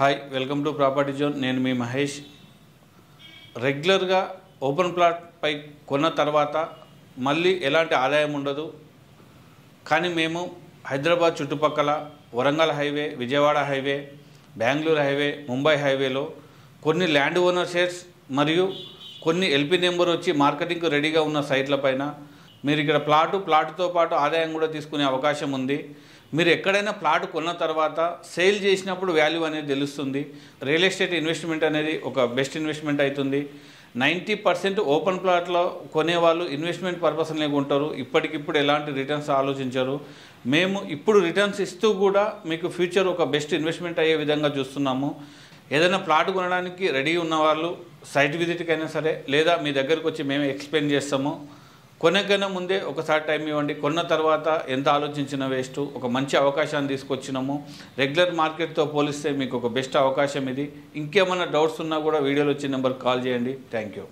Hi welcome to property zone. నేను మీ మహేష్. రెగ్యులర్గా open plot పై కొన్న తర్వాత మళ్ళీ ఎలాంటి ఆదాయం ఉండదు. కానీ మేము హైదరాబాద్ చుట్టుపక్కల Warangal highway, Vijayawada highway, Bengaluru highway, Mumbai హైవేలో కొన్ని ల్యాండ్ ఓనర్ షేర్స్ మరియు కొన్ని ఎల్పీ నెంబర్ వచ్చి మార్కెటింగ్కు రెడీగా ఉన్న సైట్లపైన మీరు ఇక్కడ ప్లాటుతో పాటు ఆదాయం కూడా తీసుకునే అవకాశం ఉంది. మీరు ఎక్కడైనా ప్లాట్ కొన్న తర్వాత సేల్ చేసినప్పుడు వాల్యూ అనేది తెలుస్తుంది. రియల్ ఎస్టేట్ ఇన్వెస్ట్మెంట్ అనేది ఒక బెస్ట్ ఇన్వెస్ట్మెంట్ అవుతుంది. 90% ఓపెన్ ప్లాట్లో కొనేవాళ్ళు ఇన్వెస్ట్మెంట్ పర్పస్ ఉంటారు. ఇప్పటికిప్పుడు ఎలాంటి రిటర్న్స్ ఆలోచించరు. మేము ఇప్పుడు రిటర్న్స్ ఇస్తూ కూడా మీకు ఫ్యూచర్ ఒక బెస్ట్ ఇన్వెస్ట్మెంట్ అయ్యే విధంగా చూస్తున్నాము. ఏదైనా ప్లాట్ కొనడానికి రెడీ ఉన్నవాళ్ళు సైట్ విజిట్కి అయినా సరే, లేదా మీ దగ్గరకు వచ్చి మేము ఎక్స్ప్లెయిన్ చేస్తాము. కొనకైనా ముందే ఒకసారి టైం ఇవ్వండి. కొన్న తర్వాత ఎంత ఆలోచించిన వేస్ట్. ఒక మంచి అవకాశాన్ని తీసుకొచ్చినాము. రెగ్యులర్ మార్కెట్తో పోలిస్తే మీకు ఒక బెస్ట్ అవకాశం ఇది. ఇంకేమైనా డౌట్స్ ఉన్నా కూడా వీడియోలో వచ్చే నెంబర్కి కాల్ చేయండి. Thank you.